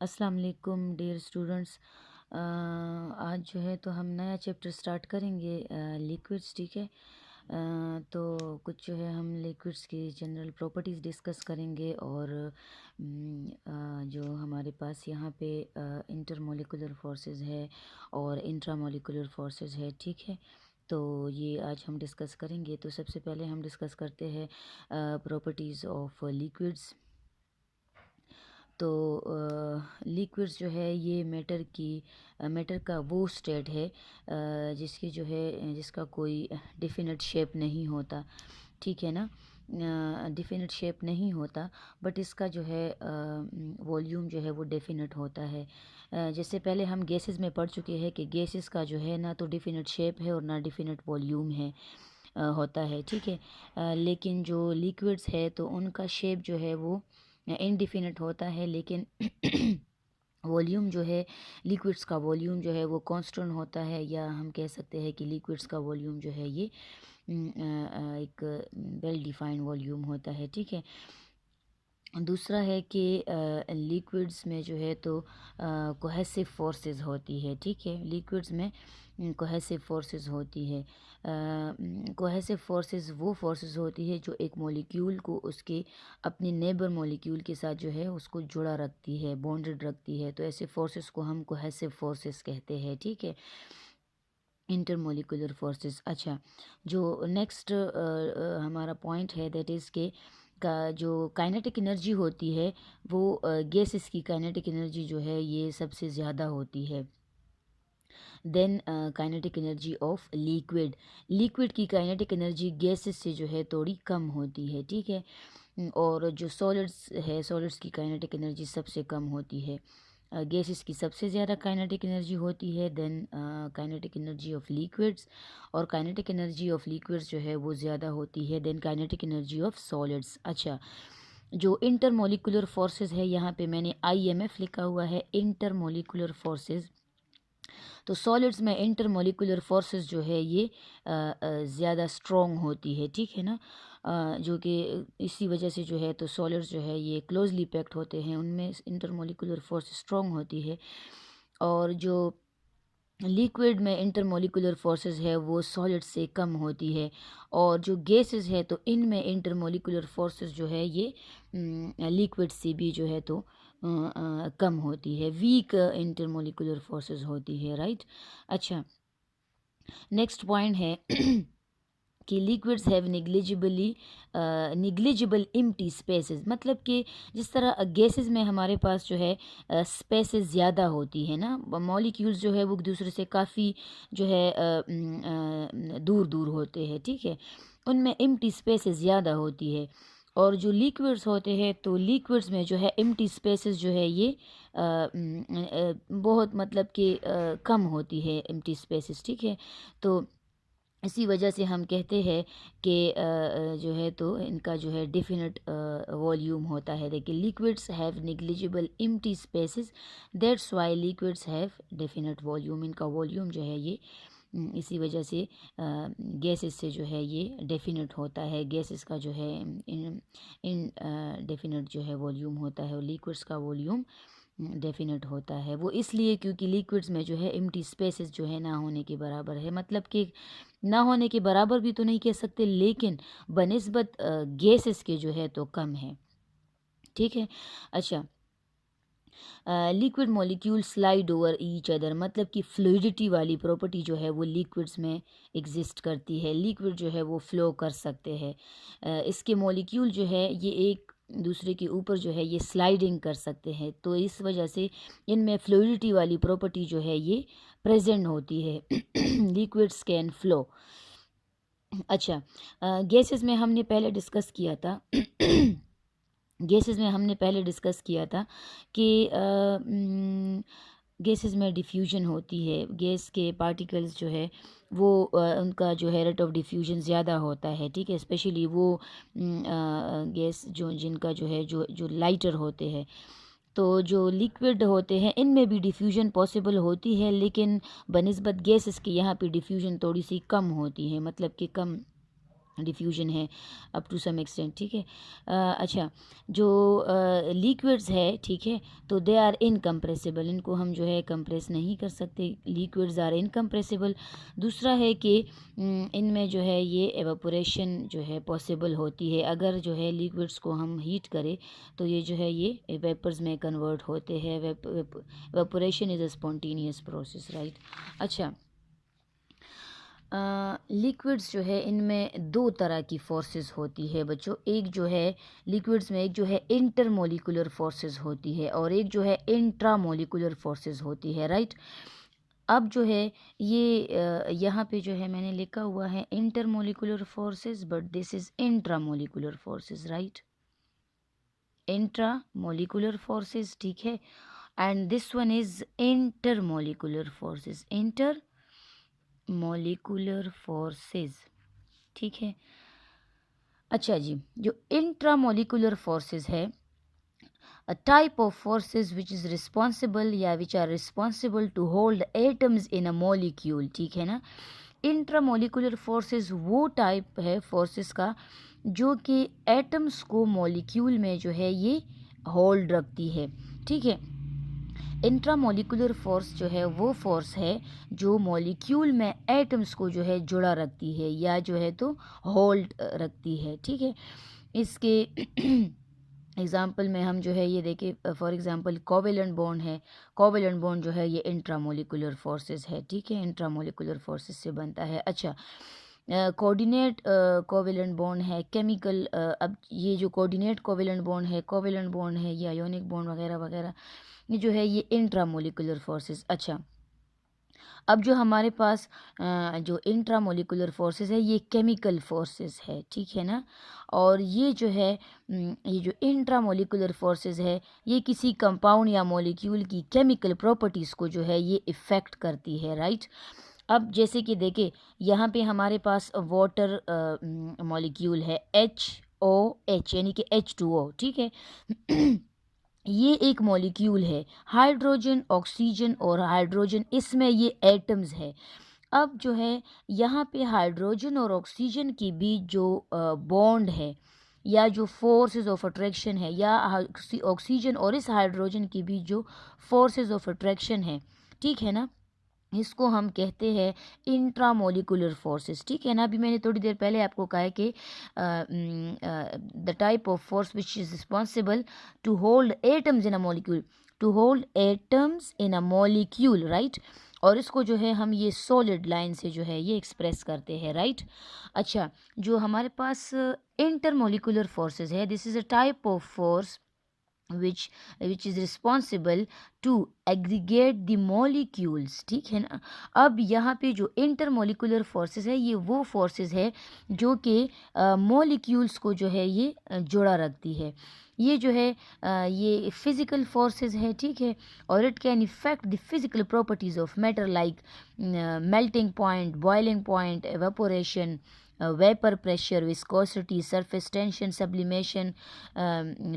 अस्सलाम वालेकुम dear students. आज जो है तो हम नया चैप्टर स्टार्ट करेंगे लिक्विड्स। ठीक है। तो कुछ जो है हम लिक्विड्स की जनरल प्रॉपर्टीज़ डिस्कस करेंगे और जो हमारे पास यहाँ पे इंटरमोलिकुलर फोर्सेस है और इंट्रामोलिकुलर फोर्सेस है। ठीक है। तो ये आज हम डिस्कस करेंगे। तो सबसे पहले हम डिस्कस करते हैं प्रॉपर्टीज़ ऑफ लिक्विड्स। तो लिक्विड्स जो है ये मैटर का वो स्टेट है जिसकी जो है जिसका कोई डेफिनेट शेप नहीं होता। ठीक है ना। डेफिनेट शेप नहीं होता बट इसका जो है वॉल्यूम जो है वो डेफिनेट होता है। जैसे पहले हम गैसेस में पढ़ चुके हैं कि गैसेस का जो है ना तो डेफिनेट शेप है और ना डेफिनेट वॉल्यूम है होता है। ठीक है। लेकिन जो लिक्विड्स है तो उनका शेप जो है वो इनडिफिनिट होता है, लेकिन वॉल्यूम जो है लिक्विड्स का वॉल्यूम जो है वो कांस्टेंट होता है, या हम कह सकते हैं कि लिक्विड्स का वॉल्यूम जो है ये एक वेल डिफाइंड वॉल्यूम होता है। ठीक है। दूसरा है कि लिक्विड्स में जो है तो कोहेसिव फोर्सेस होती है। ठीक है। लिक्विड्स में कोहेसिव फोर्सेस होती है। कोहेसिव फोर्सेस वो फोर्सेस होती है जो एक मॉलिक्यूल को उसके अपने नेबर मॉलिक्यूल के साथ जो है उसको जुड़ा रखती है, बॉन्डेड रखती है। तो ऐसे फोर्सेस को हम कोहेसिव फोर्सेस कहते हैं। ठीक है। Intermolecular forces. अच्छा, जो नेक्स्ट हमारा पॉइंट है दैट इज़ के का जो काइनेटिक एनर्जी होती है वो गैसेस की काइनेटिक एनर्जी जो है ये सबसे ज़्यादा होती है than kinetic energy of liquid. Liquid की काइनेटिक एनर्जी गैसेस से जो है थोड़ी कम होती है। ठीक है। और जो सॉलिड्स है, सॉलिड्स की काइनेटिक एनर्जी सबसे कम होती है। गैसेस की सबसे ज़्यादा काइनेटिक एनर्जी होती है than kinetic energy of liquids, और काइनेटिक एनर्जी ऑफ लिक्विड्स जो है वो ज़्यादा होती है than kinetic energy of solids. अच्छा, जो इंटरमोलिकुलर फोर्सेस है यहाँ पे मैंने IMF लिखा हुआ है, इंटरमोलिकुलर फोर्सेस। तो सॉलिड्स में इंटरमोलिकुलर फोर्सेस जो है ये ज़्यादा स्ट्रॉन्ग होती है। ठीक है ना। जो कि इसी वजह से जो है तो सॉलिड्स जो है ये क्लोजली पैक्ड होते हैं, उनमें इंटरमोलिकुलर फोर्स स्ट्रॉन्ग होती है। और जो लिक्विड में इंटरमोलिकुलर फोर्सेस है वो सॉलिड से कम होती है। और जो गैसेस है तो इनमें इंटरमोलिकुलर फोर्सेस जो है ये लिक्विड से भी जो है तो कम होती है, वीक इंटरमोलिकुलर फोर्सेस होती है। राइट। अच्छा, नेक्स्ट पॉइंट है कि liquids have negligible empty spaces. मतलब कि जिस तरह गैसेस में हमारे पास जो है स्पेसेस ज़्यादा होती है ना, मॉलिक्यूल्स जो है वो एक दूसरे से काफ़ी जो है दूर दूर होते हैं। ठीक है। उनमें एम्प्टी स्पेसेस ज़्यादा होती है। और जो लिक्विड्स होते हैं तो लिक्विड्स में जो है एम्प्टी स्पेसेस जो है ये बहुत मतलब कि कम होती है एम्प्टी स्पेसेस। ठीक है। तो इसी वजह से हम कहते हैं कि जो है तो इनका जो है डेफिनेट वॉल्यूम होता है। देखिए, liquids have negligible empty spaces, that's why liquids have definite volume. इनका वॉल्यूम जो है ये इसी वजह से गैसेस से जो है ये डेफिनेट होता है। गैसेस का जो है इन डेफिनेट जो है वॉल्यूम होता है, और लिक्विड्स का वॉल्यूम डेफिनेट होता है। वो इसलिए क्योंकि लिक्विड्स में जो है एम्प्टी स्पेसेस जो है ना होने के बराबर है। मतलब कि ना होने के बराबर भी तो नहीं कह सकते, लेकिन बनिस्बत गैसेस के जो है तो कम है। ठीक है। अच्छा, liquid molecule slide over each other. मतलब कि फ्लूइडिटी वाली प्रॉपर्टी जो है वो लिक्विड्स में एग्जिस्ट करती है। लिक्विड जो है वो फ्लो कर सकते हैं। इसके मॉलिक्यूल जो है ये एक दूसरे के ऊपर जो है ये स्लाइडिंग कर सकते हैं, तो इस वजह से इनमें फ्लूइडिटी वाली प्रॉपर्टी जो है ये प्रेजेंट होती है। Liquids can flow. अच्छा, गैसेस में हमने पहले डिस्कस किया था गैसेस में हमने पहले डिस्कस किया था कि गैसेस में डिफ्यूजन होती है। गैस के पार्टिकल्स जो है वो उनका जो है रेट ऑफ डिफ्यूजन ज़्यादा होता है। ठीक है। स्पेशली वो गैस जो जिनका जो है जो लाइटर होते हैं। तो जो लिक्विड होते हैं इनमें भी डिफ्यूजन पॉसिबल होती है, लेकिन बनिस्बत गैसेस के यहाँ पे डिफ्यूजन थोड़ी सी कम होती है, मतलब कि कम डिफ्यूजन है अप टू सम एक्सटेंट, ठीक है। अच्छा, जो लिक्विड्स है, ठीक है, तो दे आर इनकम्प्रेसिबल, इनको हम जो है कंप्रेस नहीं कर सकते, लिक्विड्स आर इनकम्प्रेसिबल। दूसरा है कि इनमें जो है ये एवापोरेशन जो है पॉसिबल होती है, अगर जो है लिक्विड्स को हम हीट करें तो ये जो है ये वेपर्स में कन्वर्ट होते हैं। Evaporation is a spontaneous process, right. अच्छा, लिक्विड्स जो है इनमें दो तरह की फोर्सेस होती है बच्चों। एक जो है लिक्विड्स में, एक जो है इंटरमोलिकुलर फोर्सेस होती है और एक जो है इंट्रामोलिकुलर फोर्सेस होती है, राइट। अब जो है ये यहाँ पे जो है मैंने लिखा हुआ है intermolecular forces, but this is intramolecular forces, right. Intramolecular forces, ठीक है, and this one is intermolecular forces, intermolecular forces, ठीक है। अच्छा जी, जो इंट्रामोलिकुलर फोर्सेस है, a type of forces which is responsible या which are responsible to hold atoms in a molecule, ठीक है ना। इंट्रामोलिकुलर फोर्सेस वो टाइप है फोर्सेस का जो कि एटम्स को मॉलिक्यूल में जो है ये होल्ड रखती है, ठीक है। इंट्रामोलिकुलर फोर्स जो है वो फोर्स है जो मॉलिक्यूल में एटम्स को जो है जुड़ा रखती है या जो है तो होल्ड रखती है, ठीक है। इसके एग्जाम्पल में हम जो है ये देखें, फॉर एग्जांपल कोवेलेंट बॉन्ड है, कोवेलेंट बॉन्ड जो है ये इंट्रामोलिकुलर फोर्सेस है, ठीक है, इंट्रामोलिकुलर फोर्सेस से बनता है। अच्छा, कोऑर्डिनेट कोवेलेंट बॉन्ड है केमिकल, अब ये जो कोऑर्डिनेट कोवेलेंट बॉन्ड है या आयोनिक बॉन्ड वगैरह वगैरह, ये जो है ये इंट्रामोलिकुलर फोर्सेस। अच्छा, अब जो हमारे पास जो इंट्रामोलिकुलर फोर्सेस है ये केमिकल फोर्सेस है, ठीक है ना। और ये जो है ये जो इंट्रामोलिकुलर फोर्सेस है ये किसी कंपाउंड या मॉलिक्यूल की केमिकल प्रॉपर्टीज़ को जो है ये इफ़ेक्ट करती है, राइट। अब जैसे कि देखें यहाँ पे हमारे पास वाटर मॉलिक्यूल है HOH यानी कि H2O, ठीक है। ये एक मॉलिक्यूल है, हाइड्रोजन, ऑक्सीजन और हाइड्रोजन, इसमें ये एटम्स है। अब जो है यहाँ पे हाइड्रोजन और ऑक्सीजन के बीच जो बॉन्ड है या जो फोर्सेस ऑफ अट्रैक्शन है या ऑक्सीजन और इस हाइड्रोजन के बीच जो फोर्सेस ऑफ अट्रैक्शन है, ठीक है ना, इसको हम कहते हैं इंट्रामोलिकुलर फोर्सेस, ठीक है ना। अभी मैंने थोड़ी देर पहले आपको कहा है कि the type of force which is responsible to hold atoms in a molecule, to hold atoms in a molecule, right. और इसको जो है हम ये सॉलिड लाइन से जो है ये एक्सप्रेस करते हैं, राइट। अच्छा, जो हमारे पास इंटरमोलिकुलर फोर्सेस है, this is a type of force which is responsible to aggregate the molecules, ठीक है ना। अब यहाँ पे जो इंटरमोलिकुलर फोर्सेस है ये वो फोर्सेस है जो कि मॉलिक्यूल्स को जो है ये जोड़ा रखती है। ये जो है ये फिज़िकल फोर्सेस है, ठीक है, और it can effect the physical properties of matter like melting point, boiling point, evaporation, vapour pressure, viscosity, surface tension, sublimation,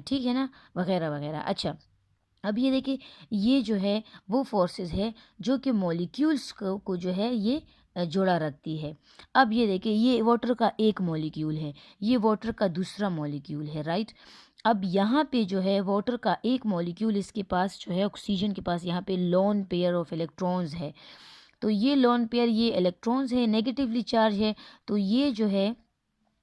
ठीक है ना, वगैरह वगैरह। अच्छा, अब ये देखिए ये जो है वो फोर्सेस है जो कि मॉलिक्यूल्स को जो है ये जोड़ा रखती है। अब ये देखिए ये वाटर का एक मॉलिक्यूल है, ये वाटर का दूसरा मॉलिक्यूल है, राइट। अब यहाँ पे जो है वाटर का एक मॉलिक्यूल, इसके पास जो है ऑक्सीजन के पास यहाँ पे लोन पेयर ऑफ इलेक्ट्रॉन्स है, तो ये लोन पेयर ये इलेक्ट्रॉन्स है, नेगेटिवली चार्ज है, तो ये जो है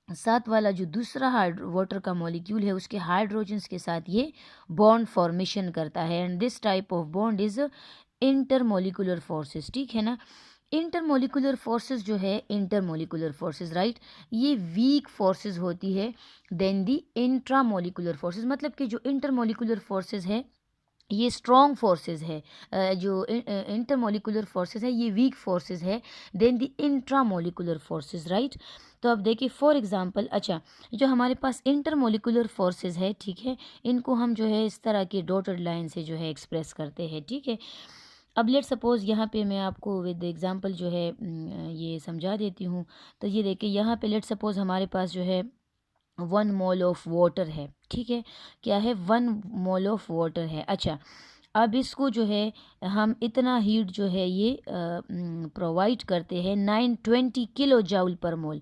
साथ वाला जो दूसरा वाटर का मॉलिक्यूल है उसके हाइड्रोजन्स के साथ ये बॉन्ड फॉर्मेशन करता है, and this type of bond is intermolecular forces, ठीक है ना। इंटरमोलिकुलर फोर्सेस जो है इंटरमोलिकुलर फोर्सेस, राइट, ये वीक फोर्सेस होती है देन दी इंट्रामोलिकुलर फोर्सेस, मतलब कि जो इंटरमोलिकुलर फोर्सेस है ये स्ट्रॉन्ग फोर्सेस है, जो इंटरमोलिकुलर फोर्सेस है ये वीक फोर्सेस है than the intramolecular forces, right. तो अब देखिए फॉर एग्जांपल, अच्छा, जो हमारे पास इंटरमोलिकुलर फोर्सेस है, ठीक है, इनको हम जो है इस तरह के डॉटेड लाइन से जो है एक्सप्रेस करते हैं, ठीक है। अब लेट सपोज यहाँ पे मैं आपको विद एग्जांपल जो है ये समझा देती हूँ। तो ये देखिए यहाँ पे लेट सपोज हमारे पास जो है 1 मोल ऑफ वाटर है, ठीक है, क्या है 1 मोल ऑफ वाटर है। अच्छा, अब इसको जो है हम इतना हीट जो है ये प्रोवाइड करते हैं 920 किलो जाउल पर मोल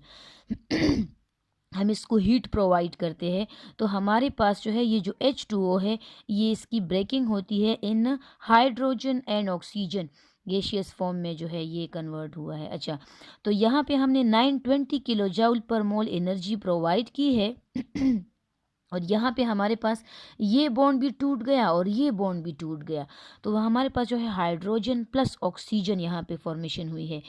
हम इसको हीट प्रोवाइड करते हैं, तो हमारे पास जो है ये जो H2O है, ये इसकी ब्रेकिंग होती है इन hydrogen and oxygen gaseous form में जो है ये कन्वर्ट हुआ है। अच्छा, तो यहाँ पे हमने 920 किलो जूल पर मोल एनर्जी प्रोवाइड की है और यहाँ पे हमारे पास ये बॉन्ड भी टूट गया और ये बॉन्ड भी टूट गया, तो हमारे पास जो है हाइड्रोजन प्लस ऑक्सीजन यहाँ पे फॉर्मेशन हुई है।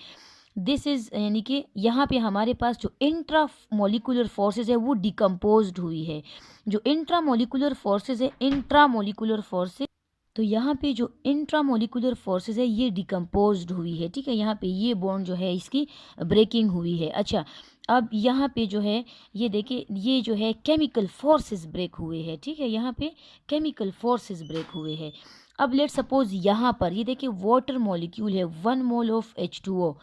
दिस इज़ यानी कि यहाँ पे हमारे पास जो इंट्रा मोलिकुलर फोर्सेज है वो डिकम्पोज्ड हुई है। जो इंट्रा मोलिकुलर फोर्सेज है, इंट्रा मोलिकुलर फोर्सेज, तो यहाँ पे जो इंट्रामोलिकुलर फोर्सेस है ये डिकम्पोज्ड हुई है। ठीक है, यहाँ पे ये बॉन्ड जो है इसकी ब्रेकिंग हुई है। अच्छा, अब यहाँ पे जो है ये देखिए, ये जो है केमिकल फोर्सेस ब्रेक हुए हैं। ठीक है, यहाँ पे केमिकल फोर्सेस ब्रेक हुए हैं। अब लेट सपोज यहाँ पर ये देखिए वाटर मॉलिक्यूल है 1 मोल ऑफ H2O।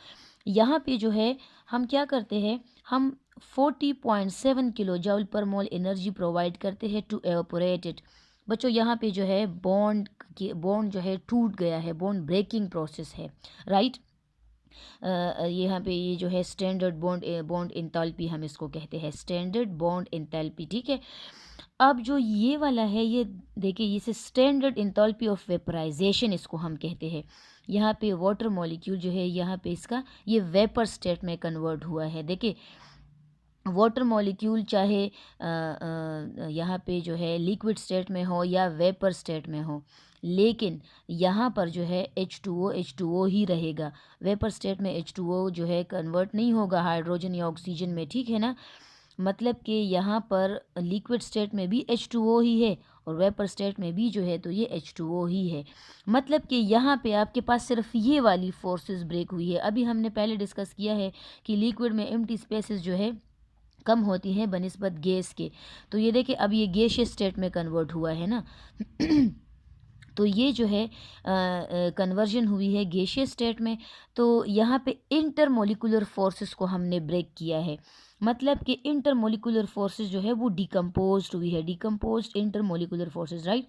यहाँ पे जो है हम क्या करते हैं, हम 40.7 किलो जूल पर मोल एनर्जी प्रोवाइड करते हैं टू एवापोरेट इट। बच्चों यहाँ पे जो है बॉन्ड जो है टूट गया है, बॉन्ड ब्रेकिंग प्रोसेस है, राइट। यहाँ पे ये जो है स्टैंडर्ड बॉन्ड इंथैल्पी हम इसको कहते हैं, स्टैंडर्ड बॉन्ड इंथैल्पी। ठीक है, अब जो ये वाला है ये देखिए, ये स्टैंडर्ड इंथैल्पी ऑफ वेपराइजेशन इसको हम कहते हैं। यहाँ पे वाटर मॉलिक्यूल जो है यहाँ पे इसका ये वेपर स्टेट में कन्वर्ट हुआ है। देखिए वाटर मॉलिक्यूल चाहे यहाँ पे जो है लिक्विड स्टेट में हो या वेपर स्टेट में हो, लेकिन यहाँ पर जो है H2O ही रहेगा। वेपर स्टेट में H2O जो है कन्वर्ट नहीं होगा हाइड्रोजन या ऑक्सीजन में। ठीक है ना, मतलब कि यहाँ पर लिक्विड स्टेट में भी H2O ही है और वेपर स्टेट में भी जो है तो ये H2O ही है। मतलब कि यहाँ पे आपके पास सिर्फ ये वाली फोर्सेस ब्रेक हुई है। अभी हमने पहले डिस्कस किया है कि लिक्विड में एम्प्टी स्पेसेस जो है कम होती हैं बनिस्बत गैस के, तो ये देखिए अब ये गैसियस स्टेट में कन्वर्ट हुआ है ना तो ये जो है कन्वर्जन हुई है गैसियस स्टेट में। तो यहाँ पे इंटरमोलिकुलर फोर्सेस को हमने ब्रेक किया है, मतलब कि इंटरमोलिकुलर फोर्सेस जो है वो डिकम्पोज्ड हुई है, डिकम्पोज्ड इंटरमोलिकुलर फोर्सेस, राइट।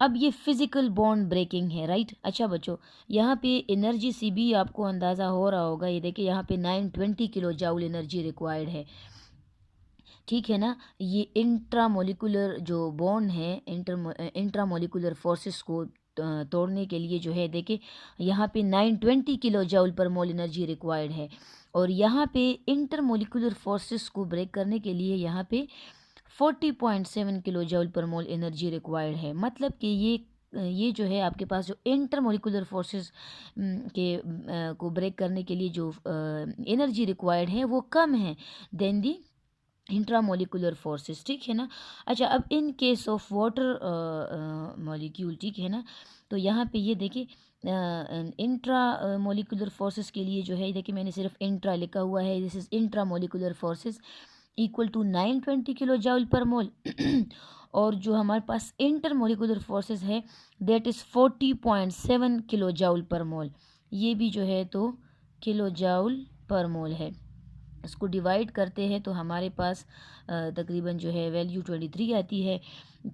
अब ये फिजिकल बॉन्ड ब्रेकिंग है, राइट। अच्छा बच्चों, यहाँ पे एनर्जी से भी आपको अंदाज़ा हो रहा होगा, ये देखिए यहाँ पे 920 किलो जूल एनर्जी रिक्वायर्ड है। ठीक है ना, ये इंट्रामोलिकुलर जो बॉन्ड है, इंट्रामोलिकुलर फोर्सेस को तोड़ने के लिए जो है देखिए यहाँ पे 920 किलो जूल पर मोल एनर्जी रिक्वायर्ड है, और यहाँ पे इंटरमोलिकुलर फोर्सेस को ब्रेक करने के लिए यहाँ पे 40.7 किलो जूल पर मोल एनर्जी रिक्वायर्ड है। मतलब कि ये जो है आपके पास जो इंटरमोलिकुलर फोर्सेस को ब्रेक करने के लिए जो एनर्जी रिक्वायर्ड है वो कम है देन दी इंट्रामोलिकुलर फोर्सेस। ठीक है ना। अच्छा, अब in case of water molecule, ठीक है ना, तो यहाँ पे ये देखिए इंट्रा मोलिकुलर फोर्सेस के लिए जो है देखिए मैंने सिर्फ इंट्रा लिखा हुआ है, this is intramolecular forces equal to 920 kilojoule per mole और जो हमारे पास इंटर मोलिकुलर फोर्सेस है that is 40.7 kilojoule per mole, ये भी जो है तो किलो जूल पर मोल है। इसको डिवाइड करते हैं तो हमारे पास तकरीबन जो है वैल्यू 23 आती है।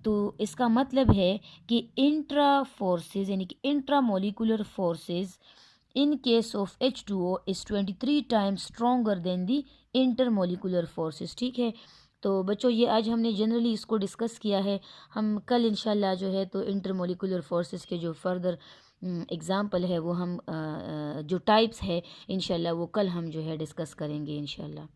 तो इसका मतलब है कि इंट्रा फोर्सेस यानी कि intra molecular forces in case of H2O is 23 times stronger than the inter molecular forces. ठीक है, तो बच्चों ये आज हमने जनरली इसको डिस्कस किया है। हम कल इंशाल्लाह जो है तो इंटर मोलिकुलर फोर्सेस के जो फर्दर एग्ज़ाम्पल है वो हम जो टाइप्स है इंशाल्लाह वो कल हम जो है डिस्कस करेंगे इंशाल्लाह।